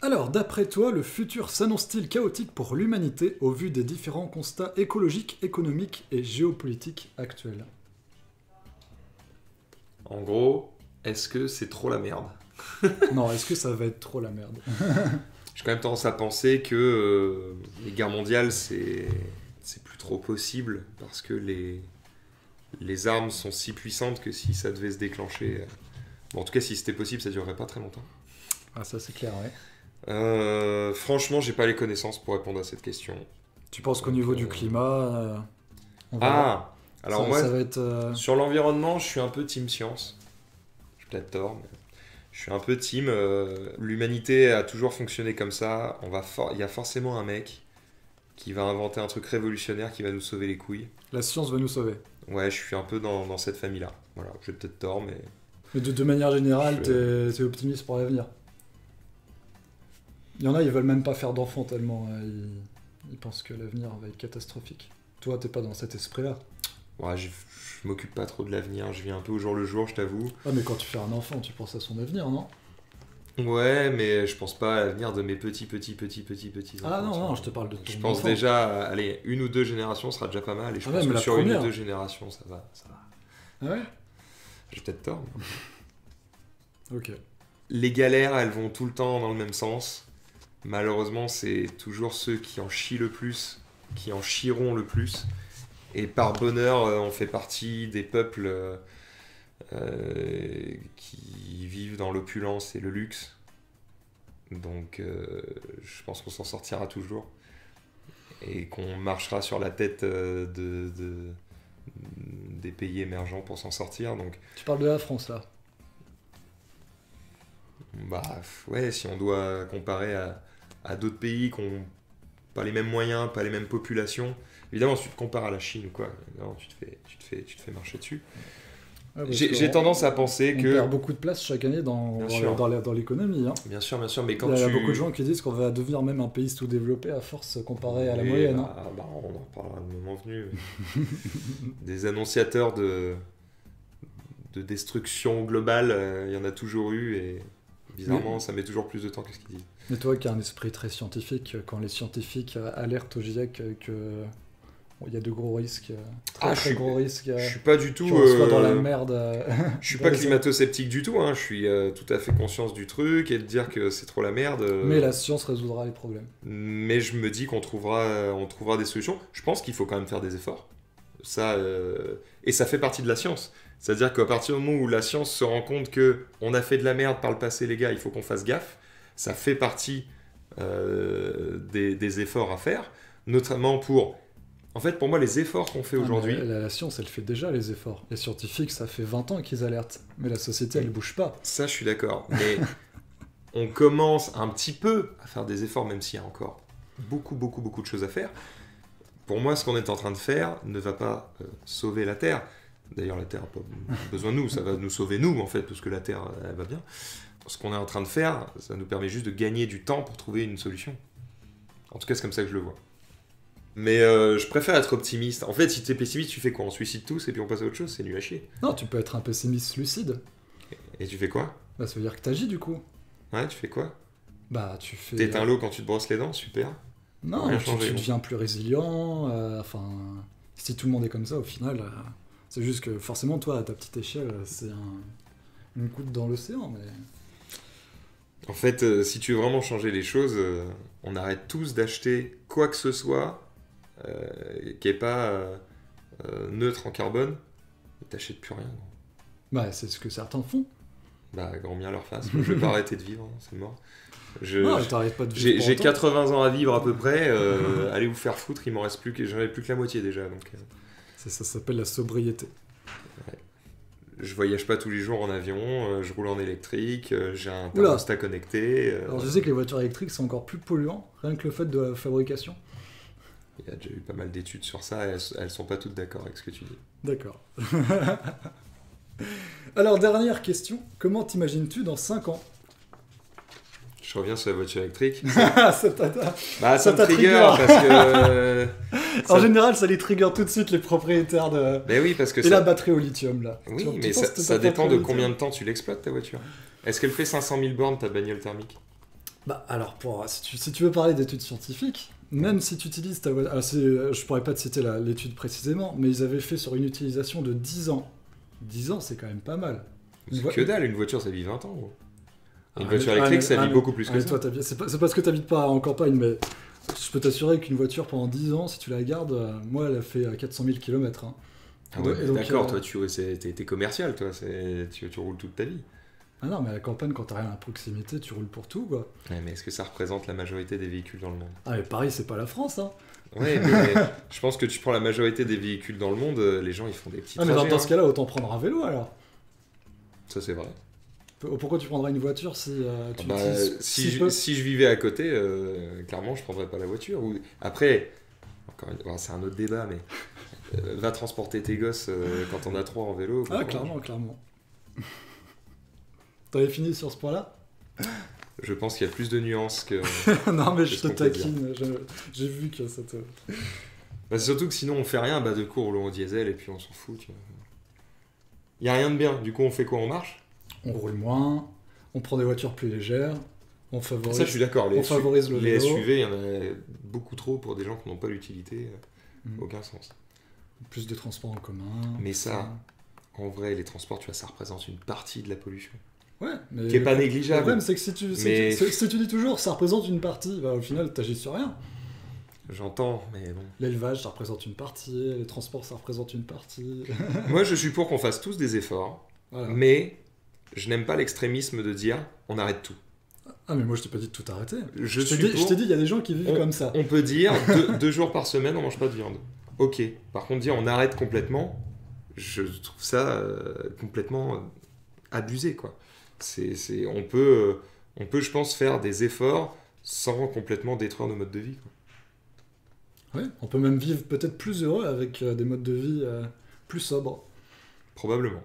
Alors, d'après toi, le futur s'annonce-t-il chaotique pour l'humanité au vu des différents constats écologiques, économiques et géopolitiques actuels? En gros, est-ce que c'est trop la merde? Non, est-ce que ça va être trop la merde? J'ai quand même tendance à penser que les guerres mondiales, c'est plus trop possible parce que les armes sont si puissantes que si ça devait se déclencher... Bon, en tout cas, si c'était possible, ça durerait pas très longtemps. Ah, ça c'est clair, ouais. Franchement, j'ai pas les connaissances pour répondre à cette question. Tu penses qu'au niveau du climat, on va alors ça, moi, ça va être, sur l'environnement, je suis un peu team science. J'ai peut-être tort, mais je suis un peu team. L'humanité a toujours fonctionné comme ça. Il y a forcément un mec qui va inventer un truc révolutionnaire qui va nous sauver les couilles. la science va nous sauver. Ouais, je suis un peu dans cette famille-là. Voilà, j'ai peut-être tort, mais... Mais de manière générale, t'es optimiste pour l'avenir. Il y en a, ils veulent même pas faire d'enfants tellement ils pensent que l'avenir va être catastrophique. Toi, t'es pas dans cet esprit-là. Ouais, je m'occupe pas trop de l'avenir. Je vis un peu au jour le jour, je t'avoue. Ah, mais quand tu fais un enfant, tu penses à son avenir, non? Ouais, mais je pense pas à l'avenir de mes petits enfants. Ah non, je te parle de ton Je pense enfant. déjà, allez, 1 ou 2 générations sera déjà pas mal. Et je pense mais que la sur première. 1 ou 2 générations, ça va. Ah ouais? J'ai peut-être tort. Mais... Ok. Les galères, elles vont tout le temps dans le même sens. Malheureusement, c'est toujours ceux qui en chient le plus, qui en chieront le plus. Et par bonheur, on fait partie des peuples qui vivent dans l'opulence et le luxe. Donc, je pense qu'on s'en sortira toujours. Et qu'on marchera sur la tête des pays émergents pour s'en sortir. Donc, Tu parles de la France, là. bah, ouais, si on doit comparer à d'autres pays qui n'ont pas les mêmes moyens, pas les mêmes populations. Évidemment, si tu te compares à la Chine ou quoi, évidemment, tu te fais marcher dessus. Ouais, J'ai tendance à penser on que... perd beaucoup de place chaque année dans l'économie. Hein. Bien sûr, mais quand Il y a tu... beaucoup de gens qui disent qu'on va devenir même un pays sous-développé à force comparé à la moyenne. Hein. On en reparlera le moment venu. Des annonciateurs de destruction globale, il y en a toujours eu et bizarrement, ça met toujours plus de temps que ce qu'ils disent. Mais toi qui as un esprit très scientifique, quand les scientifiques alertent au GIEC que il y a de gros risques, très gros risques. Je suis pas du tout. On soit dans la merde. Je suis pas climato-sceptique du tout. Hein. Je suis tout à fait conscience du truc et de dire que c'est trop la merde. Mais la science résoudra les problèmes. Mais je me dis qu'on trouvera des solutions. Je pense qu'il faut quand même faire des efforts. Ça, et ça fait partie de la science. C'est-à-dire qu'à partir du moment où la science se rend compte que on a fait de la merde par le passé, les gars, il faut qu'on fasse gaffe. Ça fait partie des efforts à faire, notamment pour... En fait, pour moi, les efforts qu'on fait aujourd'hui... La science, elle fait déjà les efforts. Les scientifiques, ça fait 20 ans qu'ils alertent. Mais la société, elle bouge pas. Ça, je suis d'accord. Mais on commence un petit peu à faire des efforts, même s'il y a encore beaucoup de choses à faire. Pour moi, ce qu'on est en train de faire ne va pas sauver la Terre. D'ailleurs, la Terre n'a pas besoin de nous. Ça va nous sauver, nous, en fait, parce que la Terre, elle va bien. Ce qu'on est en train de faire, ça nous permet juste de gagner du temps pour trouver une solution. En tout cas, c'est comme ça que je le vois. Mais je préfère être optimiste. En fait, si t'es pessimiste, tu fais quoi? On se suicide tous et puis on passe à autre chose? C'est nul à chier. Non, tu peux être un pessimiste lucide. Et tu fais quoi? Bah, ça veut dire que t'agis, du coup. Ouais, tu fais quoi? Bah, tu fais... T'éteins l'eau quand tu te brosses les dents, super. Non, tu deviens plus résilient. Enfin, si tout le monde est comme ça, au final, c'est juste que forcément, toi, à ta petite échelle, c'est une goutte dans l'océan. Mais... En fait, si tu veux vraiment changer les choses, on arrête tous d'acheter quoi que ce soit qui n'est pas neutre en carbone. Et t'achètes plus rien. Bah, c'est ce que certains font. Bah, grand bien leur face. Moi, je vais pas arrêter de vivre, hein, c'est mort. Non, t'arrêtes pas de vivre. J'ai 80 ans à vivre à peu près. Allez vous faire foutre, il m'en reste plus que j'en ai plus que la moitié déjà. Donc, ça s'appelle la sobriété. Ouais. Je voyage pas tous les jours en avion, je roule en électrique, j'ai un thermostat connecté. Alors je sais que les voitures électriques sont encore plus polluants, rien que le fait de la fabrication. Il y a déjà eu pas mal d'études sur ça, et elles sont pas toutes d'accord avec ce que tu dis. D'accord. Alors dernière question, comment t'imagines-tu dans 5 ans? Je Je reviens sur la voiture électrique. Ça Ça me t'a trigger trigger. parce que... En général, ça les trigger tout de suite, les propriétaires de... Ben oui, parce que Et la batterie au lithium, là. Oui, Tu mais penses que ça t'as dépend batterie de au lithium combien de temps tu l'exploites, ta voiture. Est-ce qu'elle fait 500 000 bornes, ta bagnole thermique? Bah, alors, si tu veux parler d'études scientifiques, même si tu utilises ta voiture... je pourrais pas te citer l'étude précisément, mais ils avaient fait sur une utilisation de 10 ans. 10 ans, c'est quand même pas mal. C'est que dalle, une voiture, ça vit 20 ans, gros. Une Ah, voiture mais- électrique, ça mais- vit beaucoup plus que mais ça. toi, c'est parce que t'habites pas en campagne, mais je peux t'assurer qu'une voiture pendant 10 ans, si tu la gardes, moi, elle a fait 400 000 km. Hein. Ah ouais, Et donc, d'accord, toi, t'es commercial, toi, tu roules toute ta vie. Ah non, mais à la campagne, quand t'as rien à proximité, tu roules pour tout, quoi. Ouais, mais est-ce que ça représente la majorité des véhicules dans le monde? Ah, mais Paris, c'est pas la France, hein. Ouais, mais je pense que tu prends la majorité des véhicules dans le monde, les gens, ils font des petits Ah, mais trajets. dans ce cas-là, autant prendre un vélo, alors. Ça, c'est vrai. Pourquoi tu prendrais une voiture si tu Bah, utilises si je vivais à côté, clairement, je prendrais pas la voiture. Après, c'est un autre débat, mais va transporter tes gosses quand on a 3 en vélo. Ah, clairement. T'avais fini sur ce point-là? Je pense qu'il y a plus de nuances que... Non, mais je Qu'est-ce te qu'on peut taquine. J'ai vu que ça te... Bah, c'est surtout que sinon, on fait rien, bah, de coup, on roule au diesel et puis on s'en fout. Il y a rien de bien. Du coup, on fait quoi? On marche? On roule moins, on prend des voitures plus légères, on favorise, Ça, je suis d'accord. on favorise le Les vélo. SUV, il y en a beaucoup trop pour des gens qui n'ont pas l'utilité. Aucun sens. Plus de transports en commun. Mais ça, en vrai, les transports, ça représente une partie de la pollution. Ouais, mais Qui est pas le négligeable. problème, c'est que si tu dis toujours ça représente une partie, bah, au final, t'agis sur rien. J'entends, mais bon. L'élevage, ça représente une partie, les transports, ça représente une partie. Moi, je suis pour qu'on fasse tous des efforts, Voilà. mais je n'aime pas l'extrémisme de dire on arrête tout. Ah, mais moi, je t'ai pas dit de tout arrêter. Je Je t'ai dit, il y a des gens qui vivent comme ça. On peut dire 2 jours par semaine, on mange pas de viande. Ok. Par contre, dire on arrête complètement, je trouve ça complètement abusé, quoi. On peut, je pense, faire des efforts sans complètement détruire nos modes de vie, quoi. Ouais, on peut même vivre peut-être plus heureux avec des modes de vie plus sobres. Probablement.